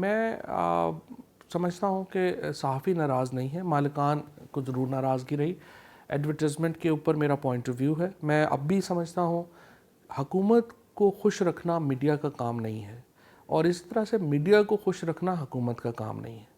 میں سمجھتا ہوں کہ صحافی ناراض نہیں ہے، مالکان کو ضرور ناراضگی رہی۔ ایڈورٹیزمنٹ کے اوپر میرا پوائنٹ آف ویو ہے۔ میں اب بھی سمجھتا ہوں حکومت کو خوش رکھنا میڈیا کا کام نہیں ہے، اور اس طرح سے میڈیا کو خوش رکھنا حکومت کا کام نہیں ہے۔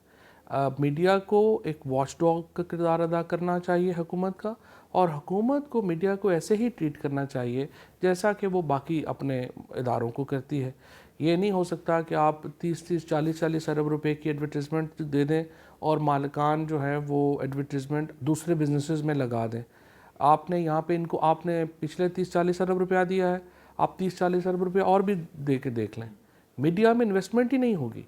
میڈیا کو ایک واچ ڈاگ کا کردار ادا کرنا چاہیے حکومت کا، اور حکومت کو میڈیا کو ایسے ہی ٹریٹ کرنا چاہیے جیسا کہ وہ باقی اپنے اداروں کو کرتی ہے۔ یہ نہیں ہو سکتا کہ آپ 30-40 ارب روپے کی ایڈورٹیزمنٹ دے دیں اور مالکان جو ہے وہ ایڈورٹیزمنٹ دوسرے بزنسز میں لگا دیں۔ آپ نے یہاں پہ آپ نے پچھلے 30-40 ارب روپیہ دیا ہے، آپ 30-40 ارب روپے اور بھی دے کے دیکھ لیں، میڈیا میں انویسٹمنٹ ہی نہیں ہوگی۔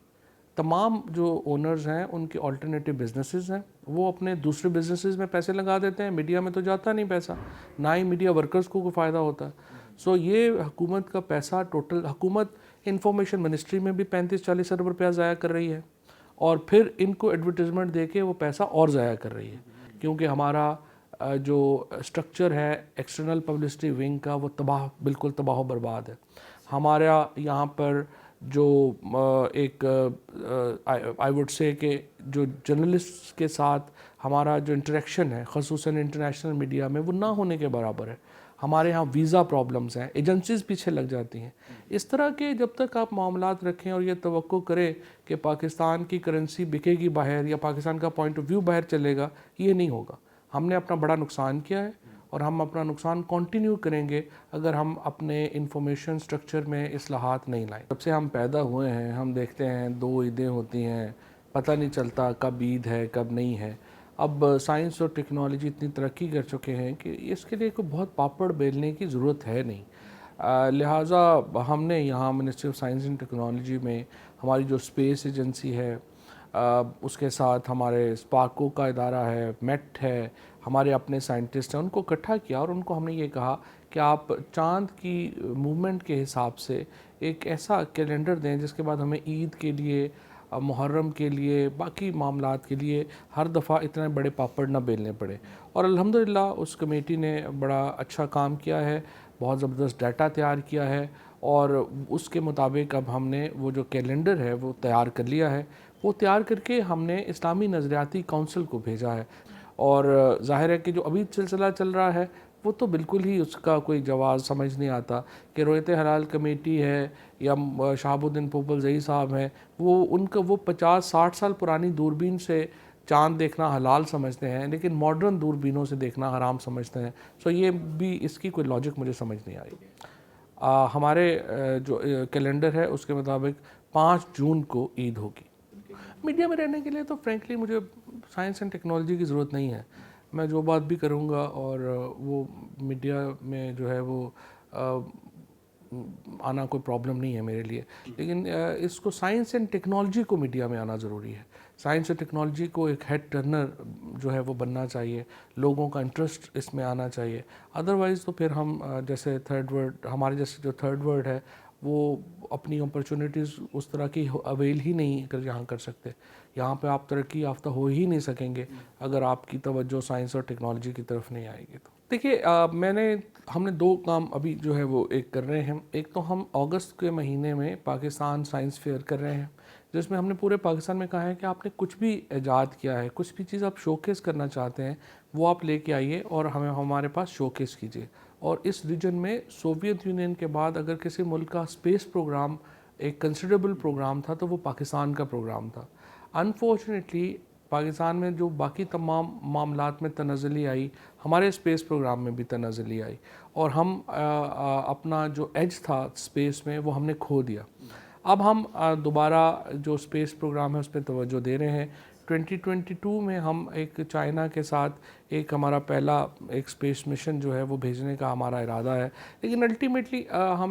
تمام جو اونرز ہیں ان کے آلٹرنیٹیو بزنسز ہیں، وہ اپنے دوسرے بزنسز میں پیسے لگا دیتے ہیں، میڈیا میں تو جاتا نہیں پیسہ، نہ ہی میڈیا ورکرز کو کوئی فائدہ ہوتا ہے۔ سو یہ حکومت کا پیسہ ٹوٹل، حکومت انفارمیشن منسٹری میں بھی 35-40 ارب روپیہ ضائع کر رہی ہے، اور پھر ان کو ایڈورٹیزمنٹ دے کے وہ پیسہ اور ضائع کر رہی ہے، کیونکہ ہمارا جو اسٹرکچر ہے ایکسٹرنل پبلسٹی ونگ کا وہ بالکل تباہ و برباد ہے۔ ہمارا یہاں پر جو ایک آئی وڈ سے کہ جو جرنلسٹ کے ساتھ ہمارا جو انٹریکشن ہے خصوصاً انٹرنیشنل میڈیا میں، وہ نہ ہونے کے برابر ہے۔ ہمارے ہاں ویزا پرابلمز ہیں، ایجنسیز پیچھے لگ جاتی ہیں۔ اس طرح کے جب تک آپ معاملات رکھیں اور یہ توقع کریں کہ پاکستان کی کرنسی بکے گی باہر یا پاکستان کا پوائنٹ آف ویو باہر چلے گا، یہ نہیں ہوگا۔ ہم نے اپنا بڑا نقصان کیا ہے، اور ہم اپنا نقصان کنٹینیو کریں گے اگر ہم اپنے انفارمیشن سٹرکچر میں اصلاحات نہیں لائیں۔ جب سے ہم پیدا ہوئے ہیں ہم دیکھتے ہیں 2 عیدیں ہوتی ہیں، پتہ نہیں چلتا کب عید ہے کب نہیں ہے۔ اب سائنس اور ٹیکنالوجی اتنی ترقی کر چکے ہیں کہ اس کے لیے کوئی بہت پاپڑ بیلنے کی ضرورت ہے نہیں۔ لہٰذا ہم نے یہاں ministry of science and technology میں ہماری جو اسپیس ایجنسی ہے، اس کے ساتھ ہمارے اسپارکو کا ادارہ ہے، میٹ ہے، ہمارے اپنے سائنٹسٹ ہیں، ان کو اکٹھا کیا اور ان کو ہم نے یہ کہا کہ آپ چاند کی موومنٹ کے حساب سے ایک ایسا کیلنڈر دیں جس کے بعد ہمیں عید کے لیے، محرم کے لیے، باقی معاملات کے لیے ہر دفعہ اتنے بڑے پاپڑ نہ بیلنے پڑے۔ اور الحمدللہ اس کمیٹی نے بڑا اچھا کام کیا ہے، بہت زبردست ڈیٹا تیار کیا ہے، اور اس کے مطابق اب ہم نے وہ جو کیلنڈر ہے وہ تیار کر لیا ہے۔ وہ تیار کر کے ہم نے اسلامی نظریاتی کونسل کو بھیجا ہے، اور ظاہر ہے کہ جو ابھی سلسلہ چل رہا ہے وہ تو بالکل ہی اس کا کوئی جواز سمجھ نہیں آتا کہ رویت حلال کمیٹی ہے یا شہاب الدین پوپلزئی صاحب ہیں، وہ 50-60 سال پرانی دوربین سے چاند دیکھنا حلال سمجھتے ہیں، لیکن ماڈرن دوربینوں سے دیکھنا حرام سمجھتے ہیں۔ سو یہ بھی اس کی کوئی لاجک مجھے سمجھ نہیں آئی۔ ہمارے جو کیلنڈر ہے اس کے مطابق 5 جون کو عید ہوگی۔ میڈیا میں رہنے کے لیے تو فرینکلی مجھے سائنس اینڈ ٹیکنالوجی کی ضرورت نہیں ہے۔ میں جو بات بھی کروں گا، اور وہ میڈیا میں جو ہے وہ آنا کوئی پرابلم نہیں ہے میرے لیے، لیکن اس کو سائنس اینڈ ٹیکنالوجی کو میڈیا میں آنا ضروری ہے۔ سائنس اور ٹیکنالوجی کو ایک ہیڈ ٹرنر جو ہے وہ بننا چاہیے، لوگوں کا انٹرسٹ اس میں آنا چاہیے۔ ادروائز تو پھر ہم جیسے تھرڈ ورلڈ، ہمارے جیسے جو تھرڈ ورلڈ ہے وہ اپنی اپرچونیٹیز اس طرح کی اویل ہی نہیں یہاں کر سکتے۔ یہاں پہ آپ ترقی یافتہ ہو ہی نہیں سکیں گے اگر آپ کی توجہ سائنس اور ٹیکنالوجی کی طرف نہیں آئے گی۔ تو دیکھیے، ہم نے 2 کام ابھی جو ہے وہ ایک کر رہے ہیں۔ ایک تو ہم اگست کے مہینے میں پاکستان سائنس فیئر کر رہے ہیں، جس میں ہم نے پورے پاکستان میں کہا ہے کہ آپ نے کچھ بھی ایجاد کیا ہے، کچھ بھی چیز آپ شوکیس کرنا چاہتے ہیں، وہ آپ لے کے آئیے اور ہمارے پاس شوکیس کیجیے۔ اور اس ریجن میں سوویت یونین کے بعد اگر کسی ملک کا اسپیس پروگرام ایک کنسیڈریبل پروگرام تھا تو وہ پاکستان کا پروگرام تھا۔ انفارچونیٹلی پاکستان میں جو باقی تمام معاملات میں تنزلی آئی، ہمارے اسپیس پروگرام میں بھی تنزلی آئی، اور ہم اپنا جو ایج تھا اسپیس میں وہ ہم نے کھو دیا۔ اب ہم دوبارہ جو اسپیس پروگرام ہے اس پہ توجہ دے رہے ہیں۔ 2022 میں ہم ایک چائنا کے ساتھ ایک ہمارا پہلا ایک اسپیس مشن جو ہے وہ بھیجنے کا ہمارا ارادہ ہے، لیکن الٹیمیٹلی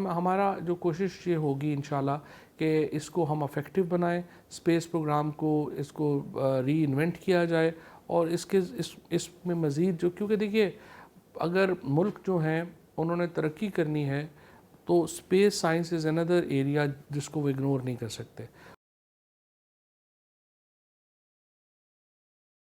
ہمارا جو کوشش یہ ہوگی انشاءاللہ کہ اس کو ہم افیکٹو بنائیں، اسپیس پروگرام کو اس کو ری انوینٹ کیا جائے، اور اس میں مزید جو، کیونکہ دیکھیے اگر ملک جو ہیں انہوں نے ترقی کرنی ہے تو space science is another area جس کو وہ اگنور نہیں کر سکتے،